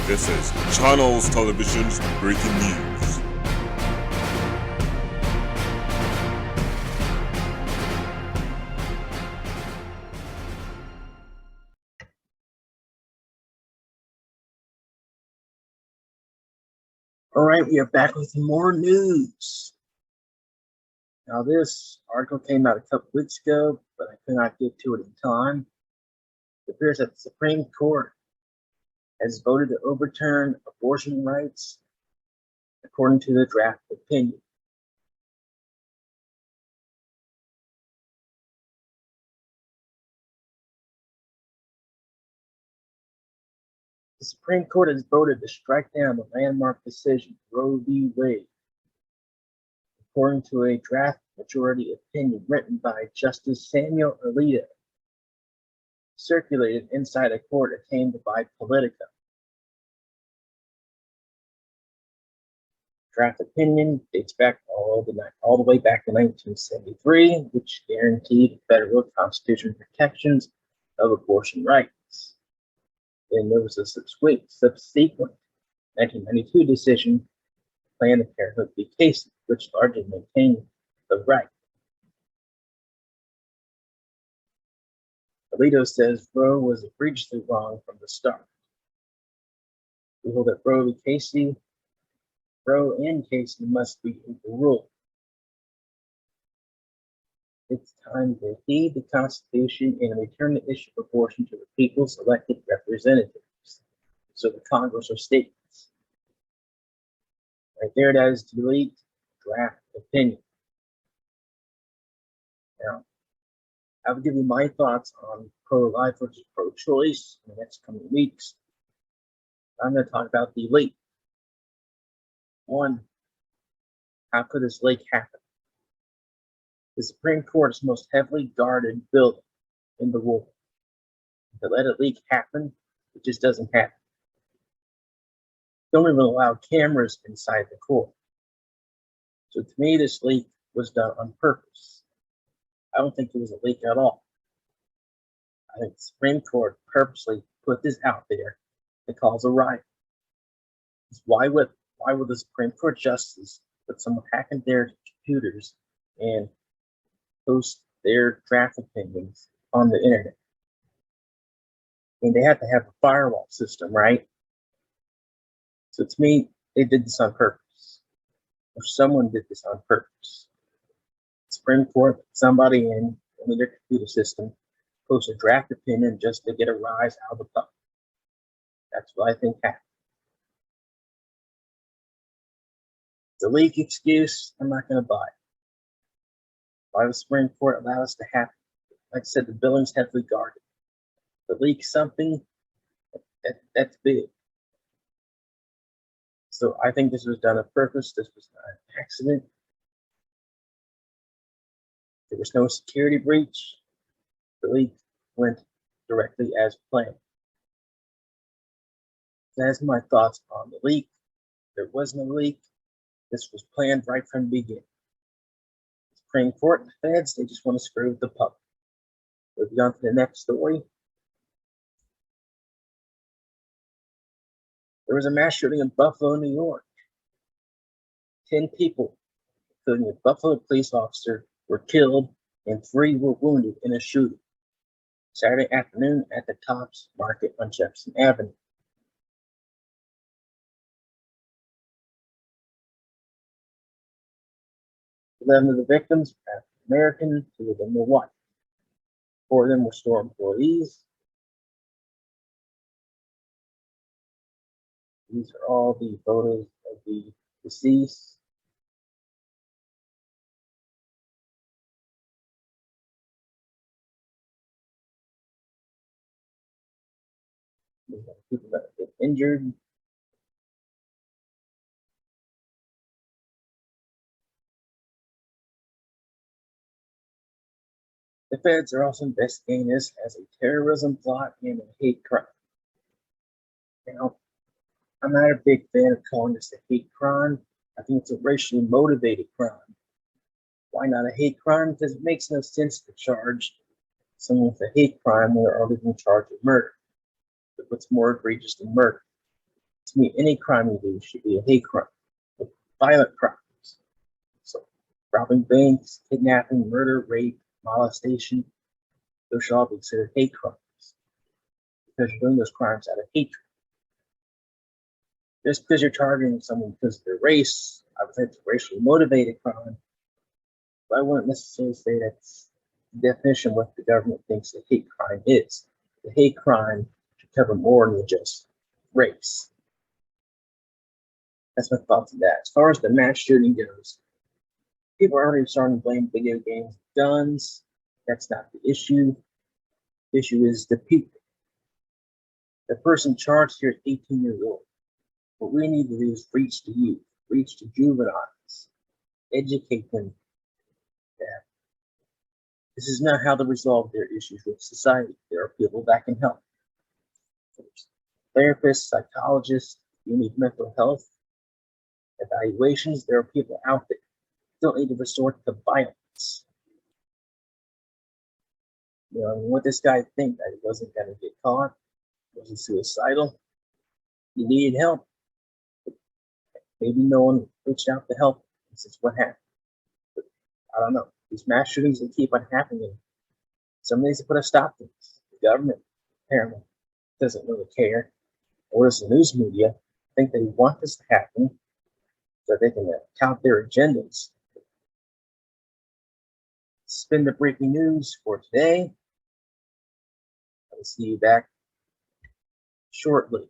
This is Channels Television's breaking news. All right, we are back with more news. Now, this article came out a couple weeks ago, but I could not get to it in time. It appears that the Supreme Court has voted to overturn abortion rights according to the draft opinion. The Supreme Court has voted to strike down the landmark decision, Roe v. Wade, according to a draft majority opinion written by Justice Samuel Alito, circulated inside a court obtained by Politico. Draft opinion dates back all the way back to 1973, which guaranteed federal constitutional protections of abortion rights. Then there was a subsequent 1992 decision, Planned Parenthood v. Casey, which largely maintained the right. Alito says Roe was egregiously wrong from the start. We hold that Roe and Casey must be overruled. It's time to heed the Constitution and return the issue of abortion to the people's elected representatives. So the Congress or states. Right there, that is to delete draft opinion. Now, I will give you my thoughts on pro-life versus pro-choice in the next coming weeks. I'm going to talk about the leak. One, how could this leak happen? The Supreme Court is the most heavily guarded building in the world. To let a leak happen, it just doesn't happen. Don't even allow cameras inside the court. So to me, this leak was done on purpose. I don't think it was a leak at all. I think the Supreme Court purposely put this out there to cause a riot. Why would the Supreme Court justice let someone hack into their computers and post their draft opinions on the internet? I mean, they have to have a firewall system, right? So to me, they did this on purpose, or someone did this on purpose. The Supreme Court put somebody in their computer system, post a draft opinion just to get a rise out of the public. That's what I think happened. The leak excuse, I'm not going to buy it. Why the Supreme Court allowed us to happen? Like I said, the building's heavily guarded. To leak something, that's big. So I think this was done on purpose. This was not an accident. There was no security breach. The leak went directly as planned. That's my thoughts on the leak. There was no leak. This was planned right from the beginning. The Supreme Court and the feds, they just want to screw with the public. Moving on to the next story. There was a mass shooting in Buffalo, New York. 10 people, including a Buffalo police officer, were killed and 3 were wounded in a shooting Saturday afternoon at the Tops Market on Jefferson Avenue. Eleven of the victims were African American, 2 of them were white. 4 of them were store employees. These are all the photos of the deceased. We have people that have been injured. The feds are also investigating this as a terrorism plot and a hate crime. Now, I'm not a big fan of calling this a hate crime. I think it's a racially motivated crime. Why not a hate crime? Because it makes no sense to charge someone with a hate crime when they're already being charged with murder. But what's more egregious than murder? To me, any crime you do should be a hate crime, like violent crimes. So, robbing banks, kidnapping, murder, rape, molestation, those should all be considered hate crimes because you're doing those crimes out of hatred. Just because you're targeting someone because of their race, I would say it's a racially motivated crime, but I wouldn't necessarily say that's the definition of what the government thinks a hate crime is. The hate crime should cover more than just race. That's my thoughts on that. As far as the mass shooting goes, people are already starting to blame video games, guns. That's not the issue. The issue is the people. The person charged here is 18 years old. What we need to do is reach the youth, reach the juveniles, educate them that this is not how to resolve their issues with society. There are people that can help. There's therapists, psychologists, you need mental health evaluations. There are people out there who don't need to resort to violence. You know, what this guy think that he wasn't going to get caught, wasn't suicidal, he needed help. Maybe no one reached out to help. This is what happened. But I don't know. These mass shootings that keep on happening. Somebody needs to put a stop to this. The government apparently doesn't really care. Or does the news media think they want this to happen so they can count their agendas? It's been the breaking news for today. I'll see you back shortly.